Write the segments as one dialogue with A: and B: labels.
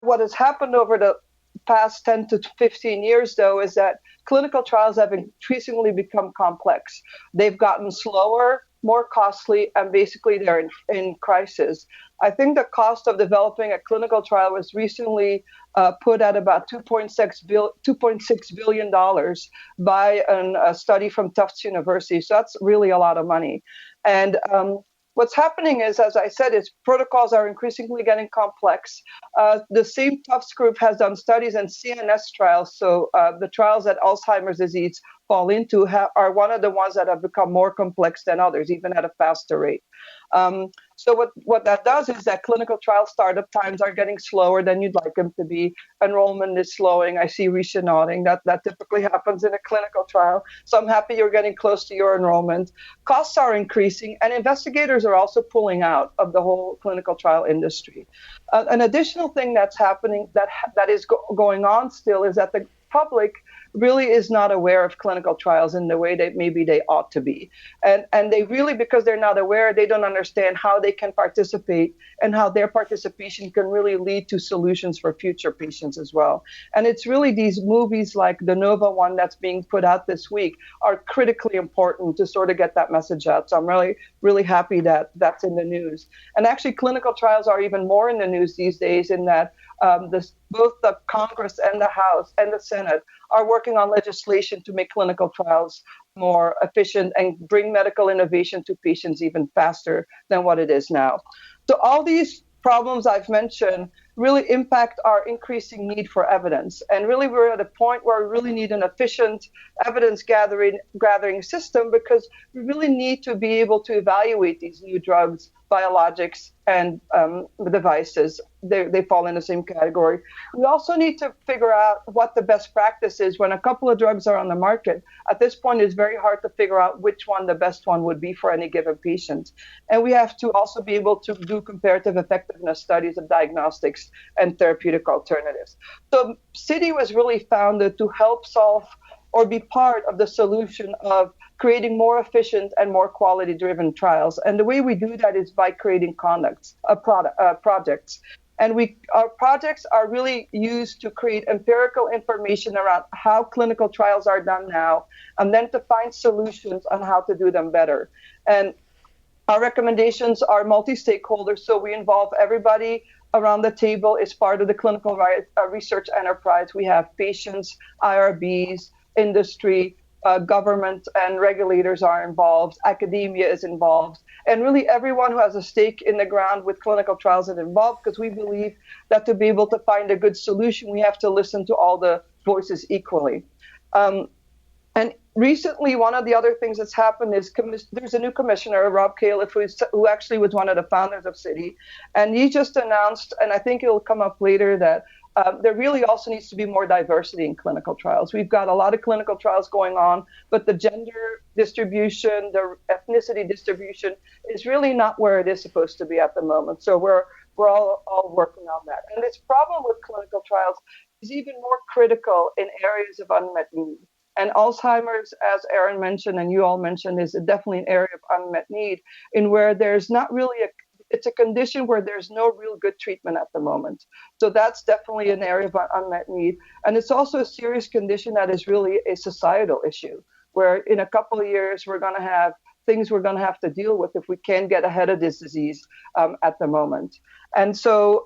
A: What has happened over the past 10 to 15 years, though, is that clinical trials have increasingly become complex. They've gotten slower, more costly, and basically they're in crisis. I think the cost of developing a clinical trial was recently put at about $2.6 billion by a study from Tufts University. So that's really a lot of money. And what's happening is, as I said, is protocols are increasingly getting complex. The same Tufts group has done studies in CNS trials. So the trials that Alzheimer's disease fall into are one of the ones that have become more complex than others, even at a faster rate. So what that does is that clinical trial startup times are getting slower than you'd like them to be. Enrollment is slowing. I see Risha nodding. That typically happens in a clinical trial. So I'm happy you're getting close to your enrollment. Costs are increasing, and investigators are also pulling out of the whole clinical trial industry. An additional thing that's happening that is going on still is that the public really is not aware of clinical trials in the way that maybe they ought to be. And they really, because they're not aware, they don't understand how they can participate and how their participation can really lead to solutions for future patients as well. And it's really these movies like the Nova one that's being put out this week are critically important to sort of get that message out. So I'm really, really happy that that's in the news. And actually, clinical trials are even more in the news these days in that both the Congress and the House and the Senate are working on legislation to make clinical trials more efficient and bring medical innovation to patients even faster than what it is now. So all these problems I've mentioned really impact our increasing need for evidence. And really, we're at a point where we really need an efficient evidence gathering system because we really need to be able to evaluate these new drugs, biologics, and devices. They fall in the same category. We also need to figure out what the best practice is when a couple of drugs are on the market. At this point, it's very hard to figure out which one the best one would be for any given patient. And we have to also be able to do comparative effectiveness studies of diagnostics and therapeutic alternatives. So CITI was really founded to help solve or be part of the solution of creating more efficient and more quality-driven trials. And the way we do that is by creating projects. And our projects are really used to create empirical information around how clinical trials are done now, and then to find solutions on how to do them better. And our recommendations are multi-stakeholder, so we involve everybody around the table as part of the clinical research enterprise. We have patients, IRBs, industry, government and regulators are involved, academia is involved, and really everyone who has a stake in the ground with clinical trials is involved, because we believe that to be able to find a good solution, we have to listen to all the voices equally. And recently, one of the other things that's happened is there's a new commissioner, Rob Califf, who actually was one of the founders of CITI, and he just announced, and I think it'll come up later, that there really also needs to be more diversity in clinical trials. We've got a lot of clinical trials going on, but the gender distribution, the ethnicity distribution is really not where it is supposed to be at the moment. So we're all working on that. And this problem with clinical trials is even more critical in areas of unmet need. And Alzheimer's, as Aaron mentioned and you all mentioned, is definitely an area of unmet need in where there's not really it's a condition where there's no real good treatment at the moment. So that's definitely an area of unmet need. And it's also a serious condition that is really a societal issue, where in a couple of years, we're going to have things we're going to have to deal with if we can't get ahead of this disease at the moment. And so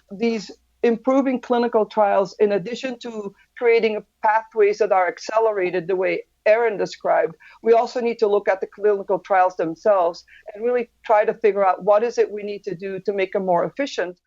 A: these improving clinical trials, in addition to creating pathways that are accelerated the way Aaron described, we also need to look at the clinical trials themselves and really try to figure out what is it we need to do to make them more efficient